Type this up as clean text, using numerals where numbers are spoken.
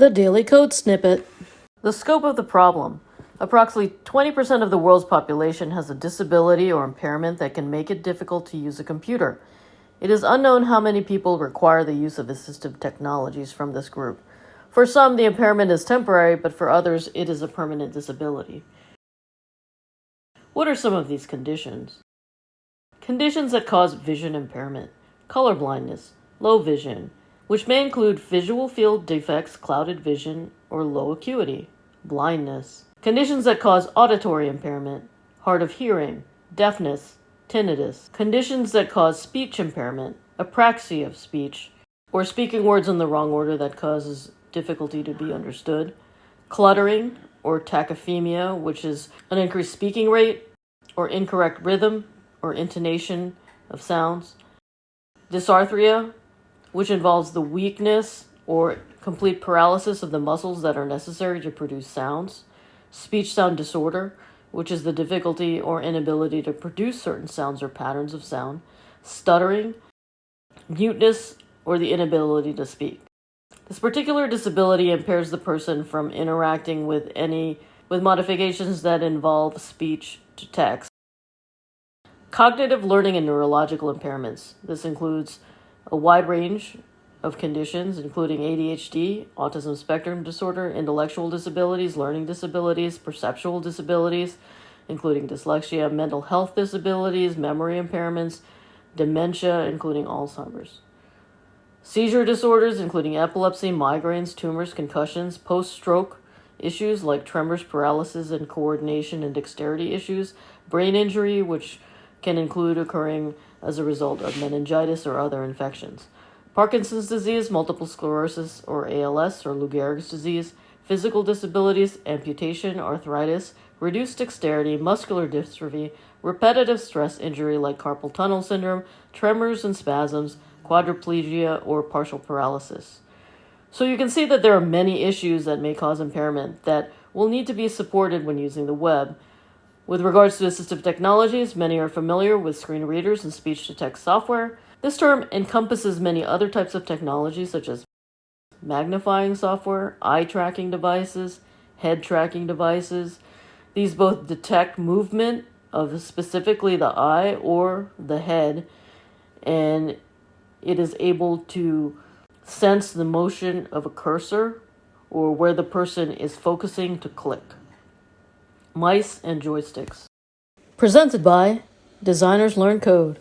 The Daily Code Snippet. The scope of the problem. Approximately 20% of the world's population has a disability or impairment that can make it difficult to use a computer. It is unknown how many people require the use of assistive technologies from this group. For some, the impairment is temporary, but for others, it is a permanent disability. What are some of these conditions? Conditions that cause vision impairment: color blindness, low vision, which may include visual field defects, clouded vision, or low acuity; blindness. Conditions that cause auditory impairment: hard of hearing, deafness, tinnitus. Conditions that cause speech impairment: apraxia of speech, or speaking words in the wrong order that causes difficulty to be understood; cluttering, or tachyphemia, which is an increased speaking rate, or incorrect rhythm or intonation of sounds; Dysarthria, which involves the weakness or complete paralysis of the muscles that are necessary to produce sounds; speech sound disorder, which is the difficulty or inability to produce certain sounds or patterns of sound; stuttering; muteness, or the inability to speak. This particular disability impairs the person from interacting with modifications that involve speech to text. Cognitive learning and neurological impairments. This includes a wide range of conditions, including ADHD, autism spectrum disorder, intellectual disabilities, learning disabilities, perceptual disabilities, including dyslexia, mental health disabilities, memory impairments, dementia, including Alzheimer's. Seizure disorders, including epilepsy, migraines, tumors, concussions, post-stroke issues like tremors, paralysis, and coordination and dexterity issues; brain injury, which can include occurring as a result of meningitis or other infections; Parkinson's disease, multiple sclerosis or ALS or Lou Gehrig's disease; physical disabilities, amputation, arthritis, reduced dexterity, muscular dystrophy, repetitive stress injury like carpal tunnel syndrome, tremors and spasms, quadriplegia, or partial paralysis. So you can see that there are many issues that may cause impairment that will need to be supported when using the web. With regards to assistive technologies, many are familiar with screen readers and speech-to-text software. This term encompasses many other types of technologies such as magnifying software, eye-tracking devices, head-tracking devices. These both detect movement of specifically the eye or the head, and it is able to sense the motion of a cursor or where the person is focusing to click. Mice and joysticks. Presented by Designers Learn Code.